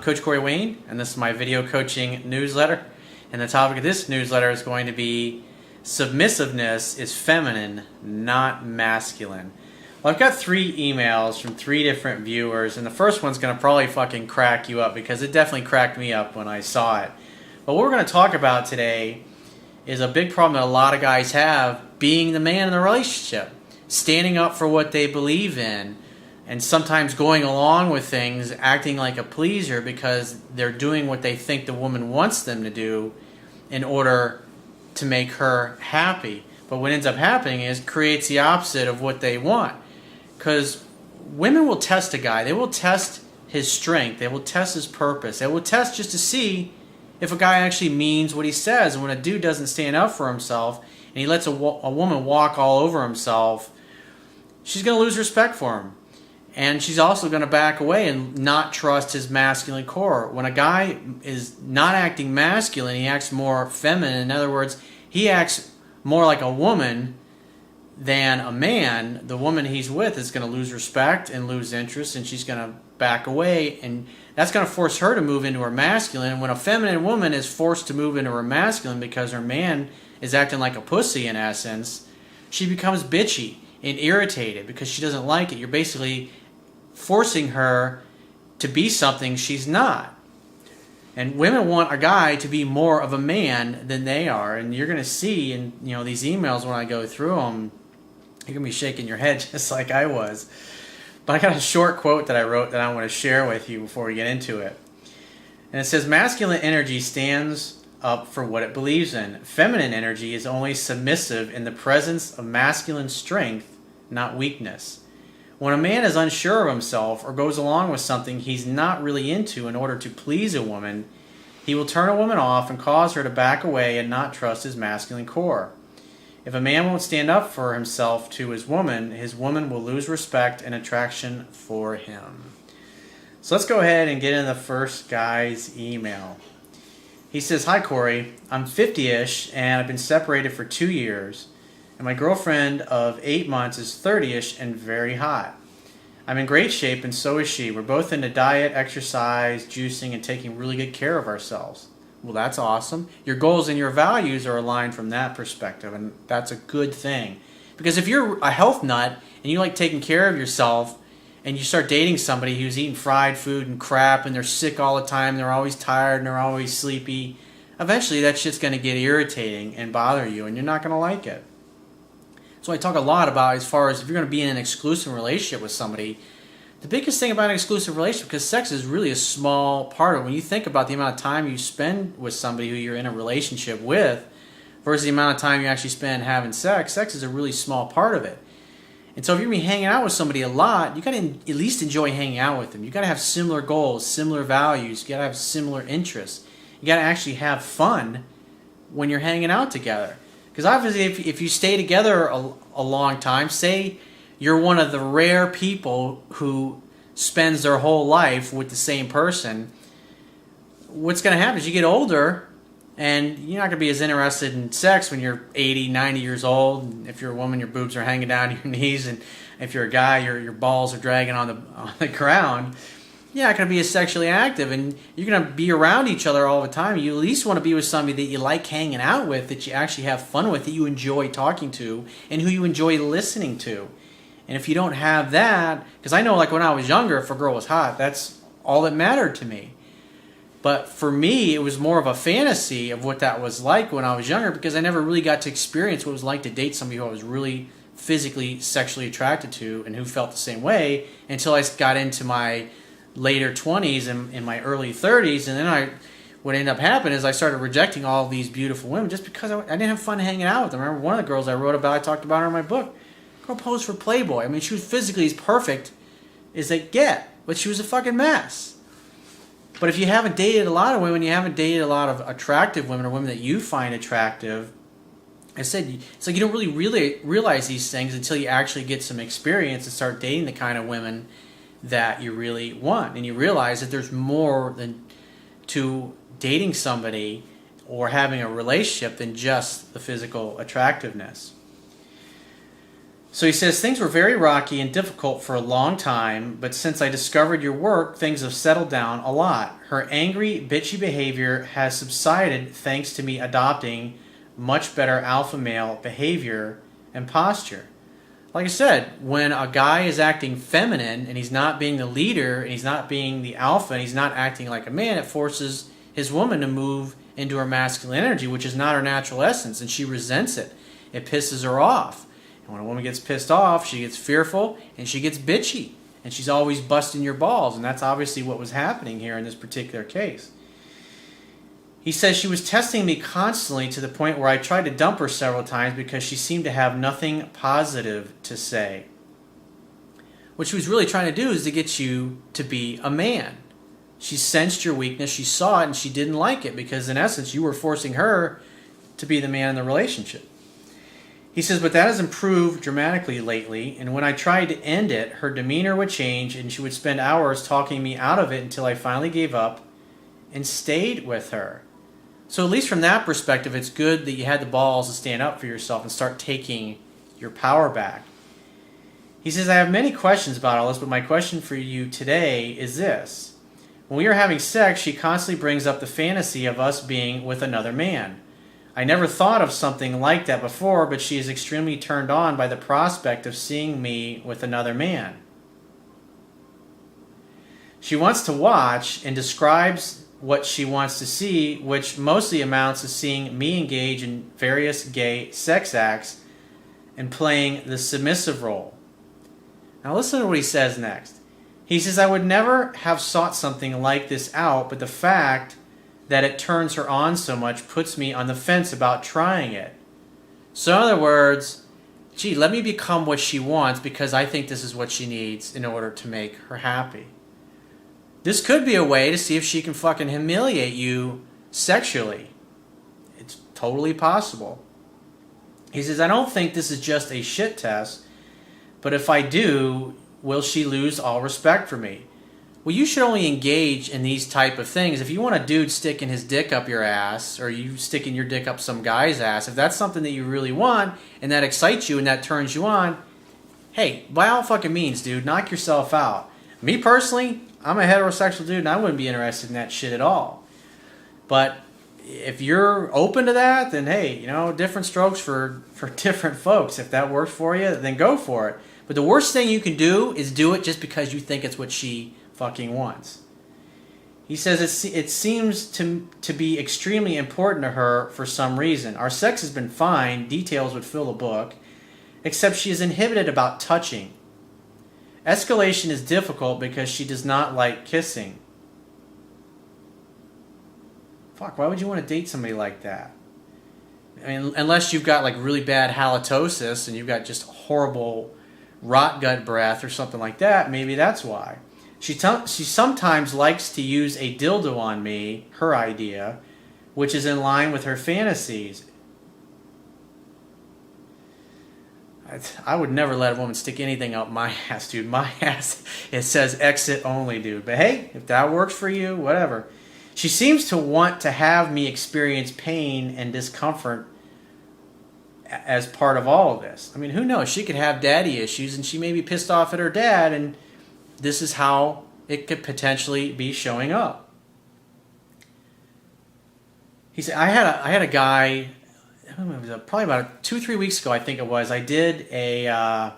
Coach Corey Wayne, and this is my video coaching newsletter. And the topic of this newsletter is going to be submissiveness is feminine, not masculine. Well, I've got 3 emails from 3 different viewers, and the first one's going to probably fucking crack you up because it definitely cracked me up when I saw it. But what we're going to talk about today is a big problem that a lot of guys have, being the man in the relationship, standing up for what they believe in, and sometimes going along with things, acting like a pleaser because they're doing what they think the woman wants them to do in order to make her happy. But what ends up happening is creates the opposite of what they want. Because women will test a guy. They will test his strength. They will test his purpose. They will test just to see if a guy actually means what he says. And when a dude doesn't stand up for himself and he lets a woman walk all over himself, she's going to lose respect for him. And she's also going to back away and not trust his masculine core. When a guy is not acting masculine, he acts more feminine. In other words, he acts more like a woman than a man. The woman he's with is going to lose respect and lose interest, and she's going to back away. And that's going to force her to move into her masculine. And when a feminine woman is forced to move into her masculine because her man is acting like a pussy in essence, she becomes bitchy and irritated because she doesn't like it. You're basically forcing her to be something she's not. And women want a guy to be more of a man than they are. And you're going to see in these emails when I go through them, you're going to be shaking your head just like I was. But I got a short quote that I wrote that I want to share with you before we get into it. And it says, masculine energy stands up for what it believes in. Feminine energy is only submissive in the presence of masculine strength, not weakness. When a man is unsure of himself or goes along with something he's not really into in order to please a woman, he will turn a woman off and cause her to back away and not trust his masculine core. If a man won't stand up for himself to his woman will lose respect and attraction for him. So let's go ahead and get in the first guy's email. He says, "Hi Corey, I'm 50-ish and I've been separated for 2 years. And my girlfriend of 8 months is 30-ish and very hot. I'm in great shape and so is she. We're both into diet, exercise, juicing, and taking really good care of ourselves." Well, that's awesome. Your goals and your values are aligned from that perspective, and that's a good thing. Because if you're a health nut and you like taking care of yourself and you start dating somebody who's eating fried food and crap and they're sick all the time, they're always tired and they're always sleepy, eventually that shit's going to get irritating and bother you and you're not going to like it. So I talk a lot about as far as if you're going to be in an exclusive relationship with somebody, the biggest thing about an exclusive relationship, because sex is really a small part of it. When you think about the amount of time you spend with somebody who you're in a relationship with versus the amount of time you actually spend having sex, sex is a really small part of it. And so if you're going to be hanging out with somebody a lot, you got to at least enjoy hanging out with them. You got to have similar goals, similar values. You got to have similar interests. You got to actually have fun when you're hanging out together. Because obviously if you stay together a long time, say you're one of the rare people who spends their whole life with the same person, what's going to happen is you get older and you're not going to be as interested in sex when you're 80, 90 years old. And if you're a woman, your boobs are hanging down to your knees, and if you're a guy, your balls are dragging on the ground. You're not going to be as sexually active, and you're going to be around each other all the time. You at least want to be with somebody that you like hanging out with, that you actually have fun with, that you enjoy talking to, and who you enjoy listening to. And if you don't have that, because I know like when I was younger, if a girl was hot, that's all that mattered to me. But for me, it was more of a fantasy of what that was like when I was younger, because I never really got to experience what it was like to date somebody who I was really physically, sexually attracted to and who felt the same way until I got into my later 20s and in my early 30s, and then what ended up happening is I started rejecting all these beautiful women just because I didn't have fun hanging out with them. I remember one of the girls I wrote about, I talked about her in my book. Girl posed for Playboy. I mean, she was physically as perfect as they get, but she was a fucking mess. But if you haven't dated a lot of women, you haven't dated a lot of attractive women or women that you find attractive, I said, it's like you don't really realize these things until you actually get some experience and start dating the kind of women that you really want. And you realize that there's more than to dating somebody or having a relationship than just the physical attractiveness. So he says, things were very rocky and difficult for a long time, but since I discovered your work, things have settled down a lot. Her angry, bitchy behavior has subsided thanks to me adopting much better alpha male behavior and posture. Like I said, when a guy is acting feminine and he's not being the leader and he's not being the alpha and he's not acting like a man, it forces his woman to move into her masculine energy, which is not her natural essence, and she resents it. It pisses her off. And when a woman gets pissed off, she gets fearful and she gets bitchy. And she's always busting your balls. And that's obviously what was happening here in this particular case. He says she was testing me constantly to the point where I tried to dump her several times because she seemed to have nothing positive to say. What she was really trying to do is to get you to be a man. She sensed your weakness, she saw it, and she didn't like it because in essence you were forcing her to be the man in the relationship. He says, but that has improved dramatically lately, and when I tried to end it, her demeanor would change and she would spend hours talking me out of it until I finally gave up and stayed with her. So at least from that perspective, it's good that you had the balls to stand up for yourself and start taking your power back. He says, I have many questions about all this, but my question for you today is this. When we are having sex, she constantly brings up the fantasy of us being with another man. I never thought of something like that before, but she is extremely turned on by the prospect of seeing me with another man. She wants to watch and describes what she wants to see, which mostly amounts to seeing me engage in various gay sex acts and playing the submissive role. Now listen to what he says next. He says, I would never have sought something like this out, but the fact that it turns her on so much puts me on the fence about trying it. So in other words, gee, let me become what she wants because I think this is what she needs in order to make her happy. This could be a way to see if she can fucking humiliate you sexually. It's totally possible. He says, I don't think this is just a shit test, but if I do, will she lose all respect for me? Well, you should only engage in these type of things. If you want a dude sticking his dick up your ass, or you sticking your dick up some guy's ass, if that's something that you really want, and that excites you and that turns you on, hey, by all fucking means, dude, knock yourself out. Me personally, I'm a heterosexual dude, and I wouldn't be interested in that shit at all. But if you're open to that, then hey, different strokes for different folks. If that works for you, then go for it. But the worst thing you can do is do it just because you think it's what she fucking wants. He says it seems to be extremely important to her for some reason. Our sex has been fine, details would fill a book, except she is inhibited about touching. Escalation is difficult because she does not like kissing. Fuck, why would you want to date somebody like that? I mean, unless you've got like really bad halitosis and you've got just horrible rot gut breath or something like that, maybe that's why. She sometimes likes to use a dildo on me, her idea, which is in line with her fantasies. I would never let a woman stick anything up my ass, dude. My ass, it says exit only, dude. But hey, if that works for you, whatever. She seems to want to have me experience pain and discomfort as part of all of this. I mean, who knows? She could have daddy issues and she may be pissed off at her dad, and this is how it could potentially be showing up. He said, I had a guy, probably about 2-3 weeks ago, I think it was. I did I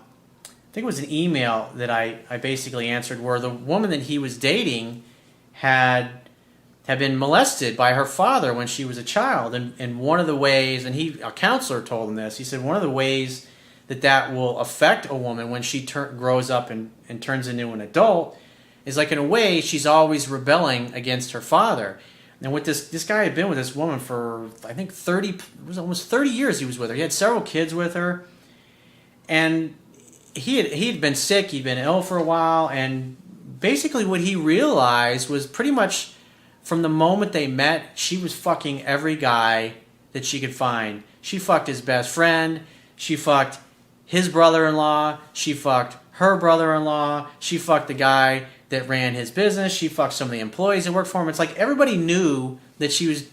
think it was an email that I basically answered where the woman that he was dating had been molested by her father when she was a child. And one of the ways, and a counselor told him this, he said one of the ways that will affect a woman when she grows up and turns into an adult is like in a way she's always rebelling against her father. And with this guy had been with this woman for I think almost 30 years he was with her. He had several kids with her, and he'd been sick, he'd been ill for a while, and basically what he realized was pretty much from the moment they met, she was fucking every guy that she could find. She fucked his best friend, she fucked his brother-in-law, she fucked her brother-in-law, she fucked the guy that ran his business, she fucked some of the employees that worked for him. It's like everybody knew that she was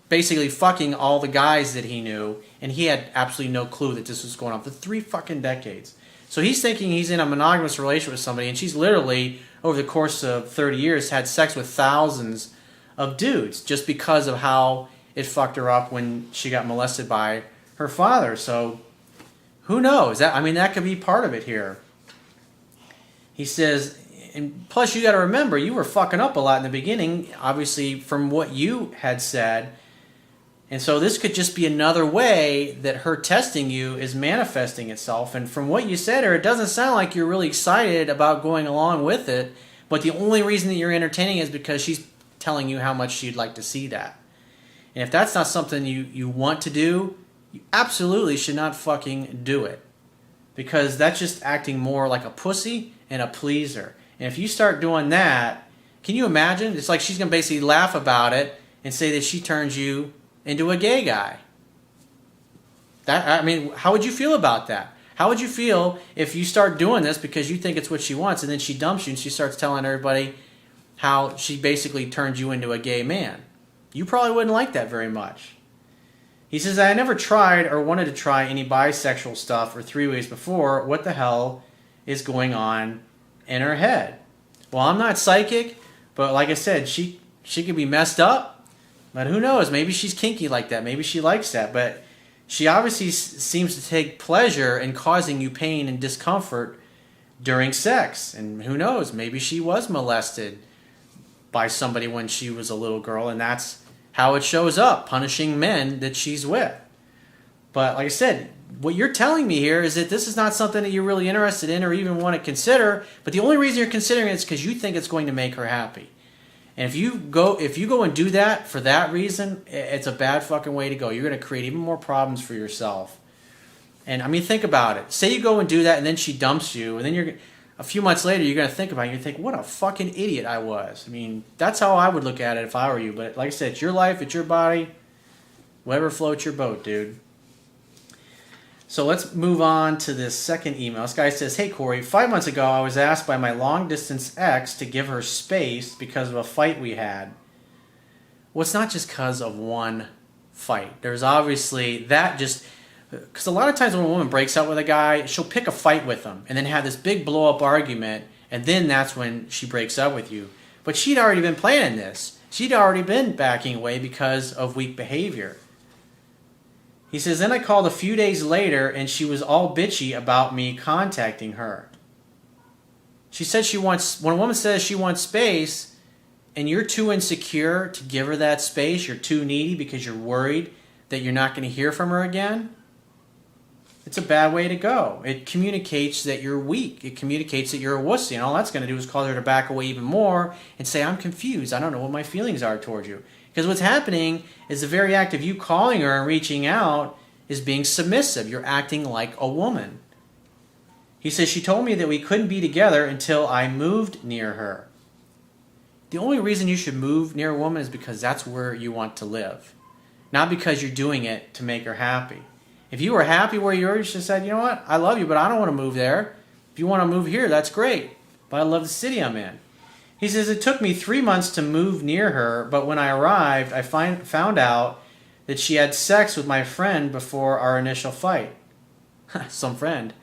basically fucking all the guys that he knew, and he had absolutely no clue that this was going on for 3 fucking decades. So he's thinking he's in a monogamous relationship with somebody, and she's literally, over the course of 30 years, had sex with thousands of dudes just because of how it fucked her up when she got molested by her father. So who knows? That could be part of it here. He says, and plus you got to remember, you were fucking up a lot in the beginning, obviously, from what you had said. And so this could just be another way that her testing you is manifesting itself. And from what you said, it doesn't sound like you're really excited about going along with it. But the only reason that you're entertaining is because she's telling you how much she'd like to see that. And if that's not something you want to do, you absolutely should not fucking do it. Because that's just acting more like a pussy and a pleaser. And if you start doing that, can you imagine? It's like she's going to basically laugh about it and say that she turns you into a gay guy. How would you feel about that? How would you feel if you start doing this because you think it's what she wants, and then she dumps you and she starts telling everybody how she basically turns you into a gay man? You probably wouldn't like that very much. He says, I never tried or wanted to try any bisexual stuff or three-ways before. What the hell is going on in her head? Well, I'm not psychic, but like I said, she could be messed up. But who knows? Maybe she's kinky like that. Maybe she likes that. But she obviously seems to take pleasure in causing you pain and discomfort during sex. And who knows? Maybe she was molested by somebody when she was a little girl, and that's how it shows up, punishing men that she's with. But like I said, what you're telling me here is that this is not something that you're really interested in or even want to consider. But the only reason you're considering it is because you think it's going to make her happy. And if you go and do that for that reason, it's a bad fucking way to go. You're going to create even more problems for yourself. And think about it. Say you go and do that, and then she dumps you, and then a few months later you're going to think about it. You think, what a fucking idiot I was. That's how I would look at it if I were you. But like I said, it's your life, it's your body. Whatever floats your boat, dude. So let's move on to this second email. This guy says, hey, Corey, 5 months ago I was asked by my long-distance ex to give her space because of a fight we had. Well, it's not just because of one fight. There's obviously that just... Because a lot of times when a woman breaks up with a guy, she'll pick a fight with him and then have this big blow-up argument, and then that's when she breaks up with you. But she'd already been planning this. She'd already been backing away because of weak behavior. He says, then I called a few days later, and she was all bitchy about me contacting her. She said when a woman says she wants space, and you're too insecure to give her that space, you're too needy because you're worried that you're not going to hear from her again, it's a bad way to go. It communicates that you're weak. It communicates that you're a wussy, and all that's going to do is cause her to back away even more and say, I'm confused. I don't know what my feelings are towards you. Because what's happening is the very act of you calling her and reaching out is being submissive. You're acting like a woman. He says, she told me that we couldn't be together until I moved near her. The only reason you should move near a woman is because that's where you want to live. Not because you're doing it to make her happy. If you were happy where you were, you should have said, you know what, I love you, but I don't want to move there. If you want to move here, that's great. But I love the city I'm in. He says, it took me 3 months to move near her, but when I arrived, I found out that she had sex with my friend before our initial fight. Some friend.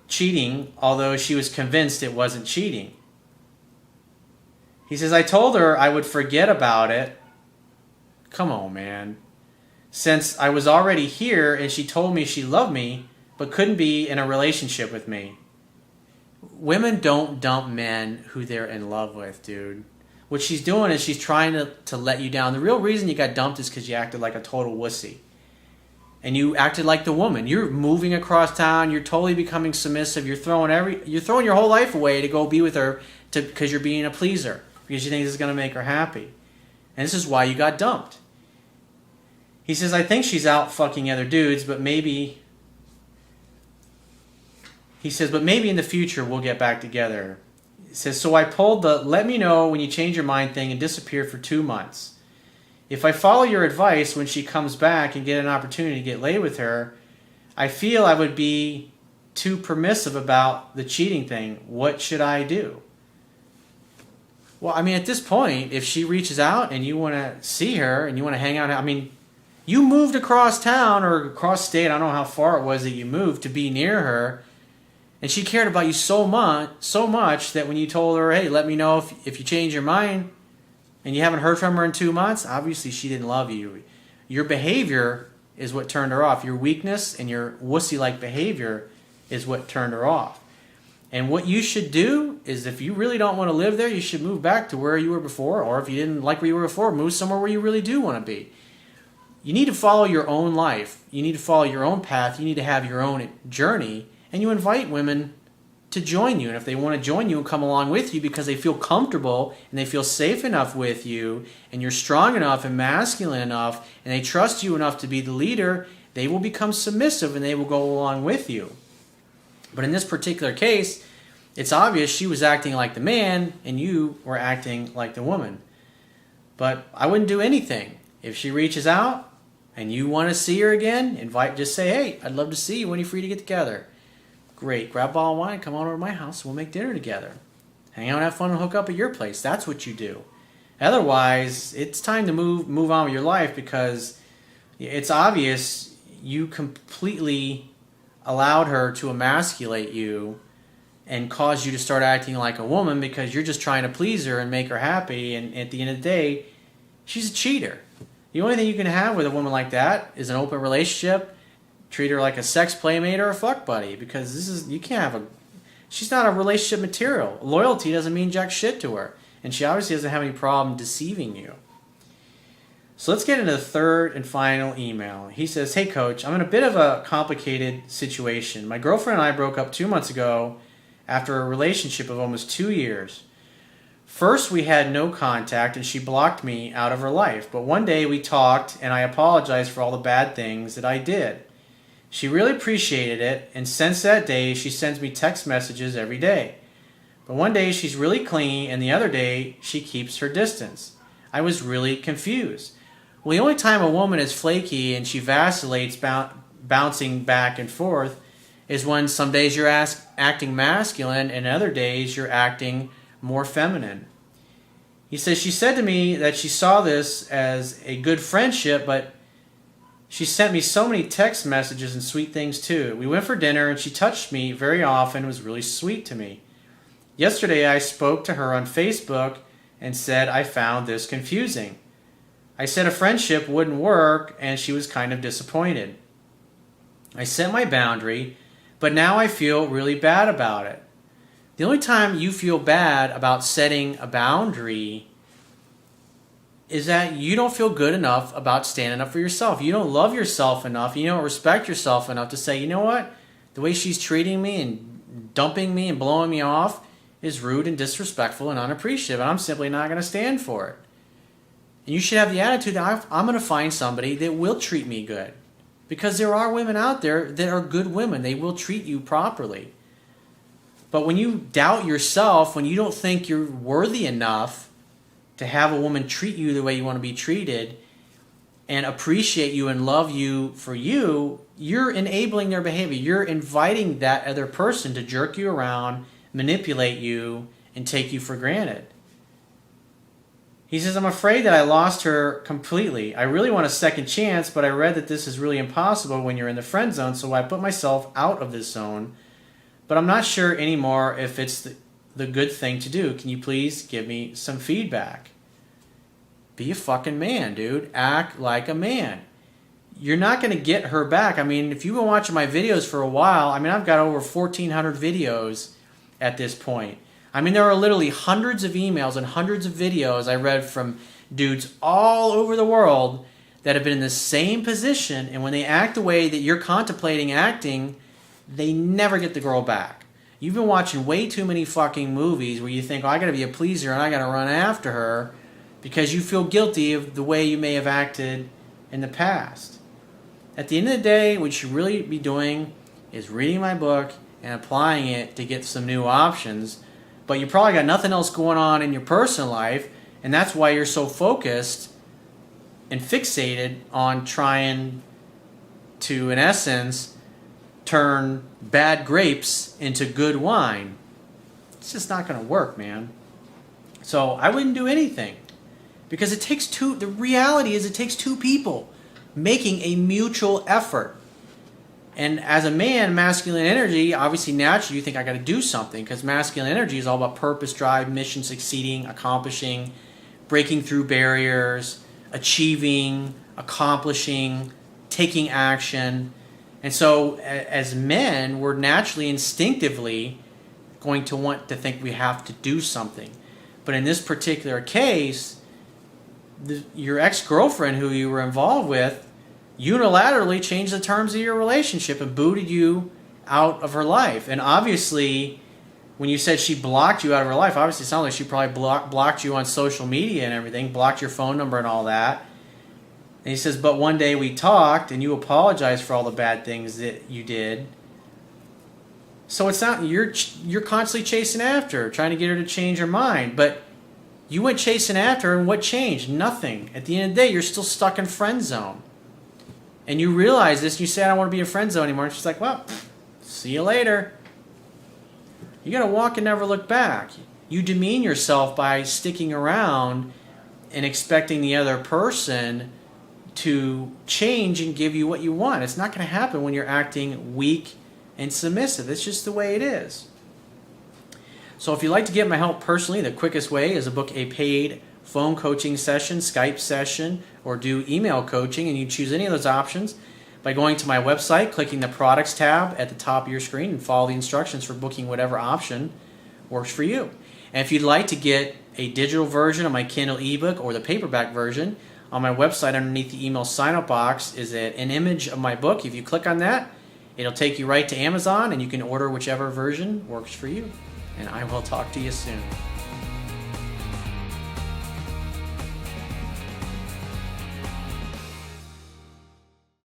Cheating, although she was convinced it wasn't cheating. He says, I told her I would forget about it. Come on, man. Since I was already here and she told me she loved me, but couldn't be in a relationship with me. Women don't dump men who they're in love with, dude. What she's doing is she's trying to let you down. The real reason you got dumped is because you acted like a total wussy. And you acted like the woman. You're moving across town. You're totally becoming submissive. You're throwing your whole life away to go be with her because you're being a pleaser. Because you think this is going to make her happy. And this is why you got dumped. He says, I think she's out fucking other dudes, but maybe... He says, but maybe in the future we'll get back together. He says, so I pulled the let me know when you change your mind thing and disappeared for 2 months. If I follow your advice when she comes back and get an opportunity to get laid with her, I feel I would be too permissive about the cheating thing. What should I do? Well, at this point, if she reaches out and you want to see her and you want to hang out, you moved across town or across state, I don't know how far it was that you moved to be near her. And she cared about you so much that when you told her, hey, let me know if you change your mind, and you haven't heard from her in 2 months, obviously she didn't love you. Your behavior is what turned her off. Your weakness and your wussy-like behavior is what turned her off. And what you should do is, if you really don't want to live there, you should move back to where you were before. Or if you didn't like where you were before, move somewhere where you really do want to be. You need to follow your own life. You need to follow your own path. You need to have your own journey. And you invite women to join you. And if they want to join you and come along with you because they feel comfortable and they feel safe enough with you, and you're strong enough and masculine enough, and they trust you enough to be the leader, they will become submissive and they will go along with you. But in this particular case, it's obvious she was acting like the man and you were acting like the woman. But I wouldn't do anything. If she reaches out and you want to see her again, just say, hey, I'd love to see you when you're free to get together. Great, grab a bottle of wine, come on over to my house, we'll make dinner together. Hang out, have fun, and hook up at your place. That's what you do. Otherwise, it's time to move on with your life, because it's obvious you completely allowed her to emasculate you and cause you to start acting like a woman because you're just trying to please her and make her happy, and at the end of the day, she's a cheater. The only thing you can have with a woman like that is an open relationship. Treat her like a sex playmate or a fuck buddy, because you can't have she's not a relationship material. Loyalty doesn't mean jack shit to her, and she obviously doesn't have any problem deceiving you. So let's get into the third and final email. He says, hey coach, I'm in a bit of a complicated situation. My girlfriend and I broke up 2 months ago after a relationship of almost 2 years. First, we had no contact and she blocked me out of her life. But one day we talked and I apologized for all the bad things that I did. She really appreciated it, and since that day she sends me text messages every day. But one day she's really clingy and the other day she keeps her distance. I was really confused. Well, the only time a woman is flaky and she vacillates, bouncing back and forth, is when some days you're acting masculine and other days you're acting more feminine. He says, she said to me that she saw this as a good friendship, but she sent me so many text messages and sweet things too. We went for dinner and she touched me very often and was really sweet to me. Yesterday I spoke to her on Facebook and said I found this confusing. I said a friendship wouldn't work and she was kind of disappointed. I set my boundary, but now I feel really bad about it. The only time you feel bad about setting a boundary is that you don't feel good enough about standing up for yourself. You don't love yourself enough. You don't respect yourself enough to say, you know what? The way she's treating me and dumping me and blowing me off is rude and disrespectful and unappreciative, and I'm simply not going to stand for it. And you should have the attitude that I'm going to find somebody that will treat me good. Because there are women out there that are good women. They will treat you properly. But when you doubt yourself, when you don't think you're worthy enough to have a woman treat you the way you want to be treated and appreciate you and love you for you, you're enabling their behavior. You're inviting that other person to jerk you around, manipulate you, and take you for granted. He says, I'm afraid that I lost her completely. I really want a second chance, but I read that this is really impossible when you're in the friend zone, so I put myself out of this zone. But I'm not sure anymore if it's the good thing to do. Can you please give me some feedback? Be a fucking man, dude. Act like a man. You're not going to get her back. I mean, if you've been watching my videos for a while, I mean, I've got over 1,400 videos at this point. I mean, there are literally hundreds of emails and hundreds of videos I read from dudes all over the world that have been in the same position, and when they act the way that you're contemplating acting, they never get the girl back. You've been watching way too many fucking movies where you think, oh, I gotta be a pleaser and I gotta run after her because you feel guilty of the way you may have acted in the past. At the end of the day, what you should really be doing is reading my book and applying it to get some new options. But you probably got nothing else going on in your personal life, and that's why you're so focused and fixated on trying to, in essence, turn bad grapes into good wine. It's just not going to work, man. So I wouldn't do anything, because it takes the reality is it takes two people making a mutual effort. And as a man, masculine energy, obviously naturally you think I got to do something, because masculine energy is all about purpose, drive, mission, succeeding, accomplishing, breaking through barriers, achieving, accomplishing, taking action. And so as men, we're naturally, instinctively going to want to think we have to do something. But in this particular case, your ex-girlfriend who you were involved with unilaterally changed the terms of your relationship and booted you out of her life. And obviously, when you said she blocked you out of her life, obviously it sounds like she probably blocked you on social media and everything, blocked your phone number and all that. And he says, but one day we talked and you apologized for all the bad things that you did. So it's not, you're constantly chasing after her, trying to get her to change her mind. But you went chasing after her, and what changed? Nothing. At the end of the day, you're still stuck in friend zone. And you realize this, and you say, I don't want to be in friend zone anymore. And she's like, well, see you later. You got to walk and never look back. You demean yourself by sticking around and expecting the other person to change and give you what you want. It's not going to happen when you're acting weak and submissive. It's just the way it is. So if you'd like to get my help personally, the quickest way is to book a paid phone coaching session, Skype session, or do email coaching, and you choose any of those options by going to my website, clicking the products tab at the top of your screen, and follow the instructions for booking whatever option works for you. And if you'd like to get a digital version of my Kindle ebook or the paperback version, on my website underneath the email sign-up box is an image of my book. If you click on that, it'll take you right to Amazon, and you can order whichever version works for you. And I will talk to you soon.